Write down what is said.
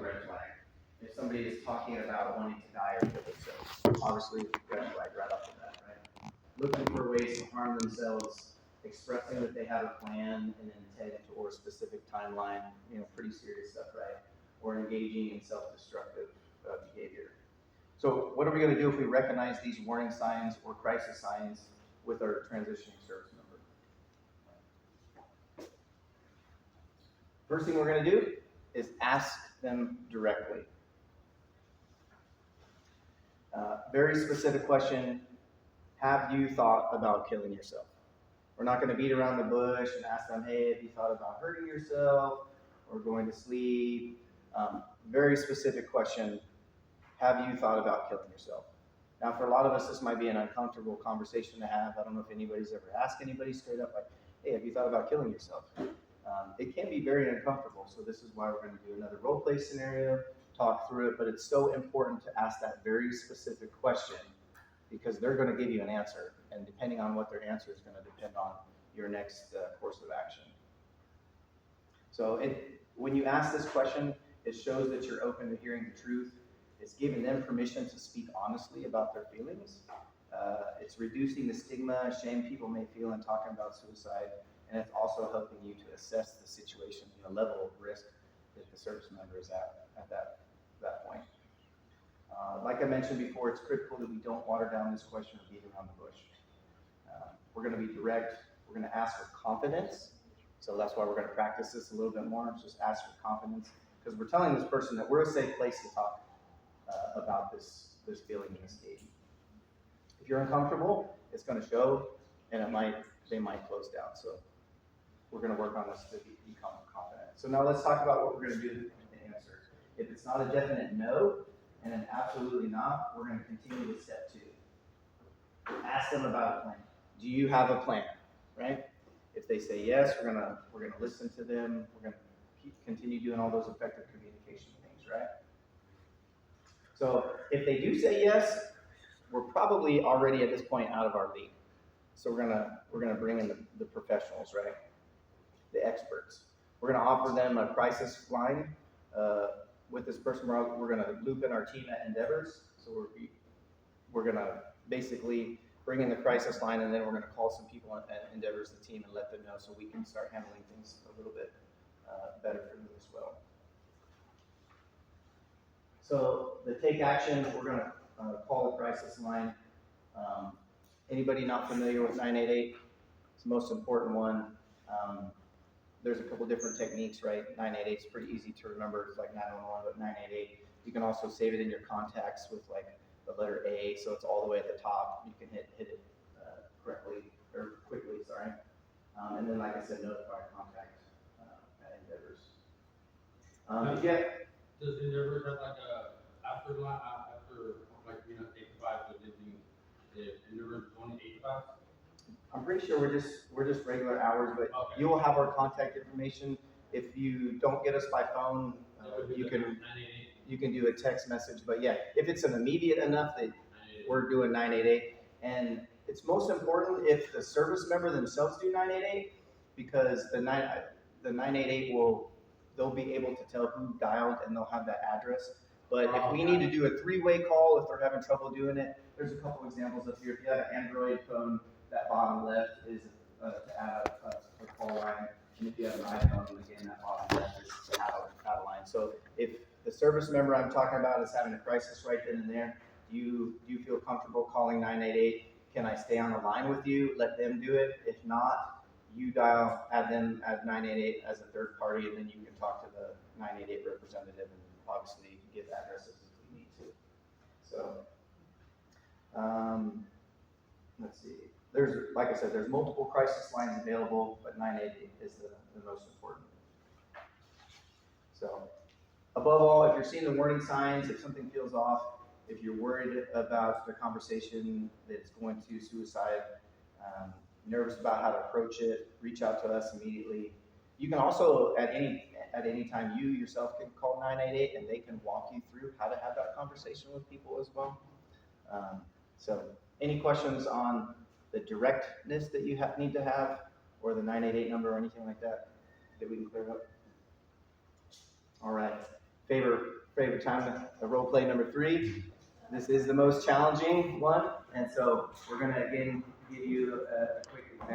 red flag. If somebody is talking about wanting to die or kill themselves, obviously red flag right off the bat, right? Looking for ways to harm themselves, expressing that they have a plan and intent or a specific timeline, pretty serious stuff, right? Or engaging in self-destructive behavior. So what are we going to do if we recognize these warning signs or crisis signs with our transitioning service member? First thing we're going to do is ask them directly. Very specific question. Have you thought about killing yourself? We're not going to beat around the bush and ask them, hey, have you thought about hurting yourself or going to sleep? Very specific question. Have you thought about killing yourself? Now, for a lot of us, this might be an uncomfortable conversation to have. I don't know if anybody's ever asked anybody straight up, like, hey, have you thought about killing yourself? It can be very uncomfortable, so this is why we're going to do another role play scenario, talk through it, but it's so important to ask that very specific question because they're going to give you an answer, and depending on what their answer is going to depend on your next course of action. So when you ask this question, it shows that you're open to hearing the truth. It's giving them permission to speak honestly about their feelings. It's reducing the stigma, shame people may feel in talking about suicide, and it's also helping you to assess the situation, level of risk that the service member is at that point. Like I mentioned before, it's critical that we don't water down this question or beat around the bush. We're going to be direct. We're going to ask with confidence. So that's why we're going to practice this a little bit more. Just ask with confidence because we're telling this person that we're a safe place to talk about this feeling and this stage. If you're uncomfortable, it's going to show, and they might close down. So we're going to work on this to become confident. So now let's talk about what we're going to do to answer. If it's not a definite no and an absolutely not, we're going to continue with step 2. Ask them about a plan. Do you have a plan? Right? If they say yes, we're gonna listen to them. We're gonna continue doing all those effective communication things, right? So if they do say yes, we're probably already at this point out of our league. So we're gonna bring in the professionals, right? The experts. We're gonna offer them a crisis line. With this person, we're gonna loop in our team at Endeavors. So we're gonna basically bring in the crisis line, and then we're going to call some people at Endeavors, the team, and let them know so we can start handling things a little bit better for them as well. So the take action, we're going to call the crisis line. Anybody not familiar with 988? It's the most important one. There's a couple different techniques, right? 988 is pretty easy to remember. It's like 911, but 988. You can also save it in your contacts with like the letter A, so it's all the way at the top. You can hit it quickly, sorry. And then, like I said, notify contact at Endeavors. Does Endeavors have like a after 8 to 5? So if Endeavors is only 8 to 5? I'm pretty sure we're just regular hours, but okay. You will have our contact information. If you don't get us by phone, you can do a text message. But yeah, if it's an immediate enough that we're doing 988, and it's most important if the service member themselves do 988, because the 988 they'll be able to tell who dialed and they'll have that address. But if we need to do a 3-way call, if they're having trouble doing it, there's a couple examples up here. If you have an Android phone, that bottom left is to add a call line. And if you have an iPhone, again, that bottom left is to add a line. So if the service member I'm talking about is having a crisis right then and there, do you feel comfortable calling 988? Can I stay on the line with you? Let them do it. If not, you add 988 as a third party, and then you can talk to the 988 representative and obviously give addresses if we need to. So, let's see. Like I said, there's multiple crisis lines available, but 988 is the most important. So, above all, if you're seeing the warning signs, if something feels off, if you're worried about the conversation that's going to suicide, nervous about how to approach it, reach out to us immediately. You can also, at any time, you yourself can call 988 and they can walk you through how to have that conversation with people as well. So, any questions on the directness that you need to have, or the 988 number or anything like that we can clear up? All right. Favor favorite time, the role play number 3. This is the most challenging one, and so we're gonna again give you a quick example.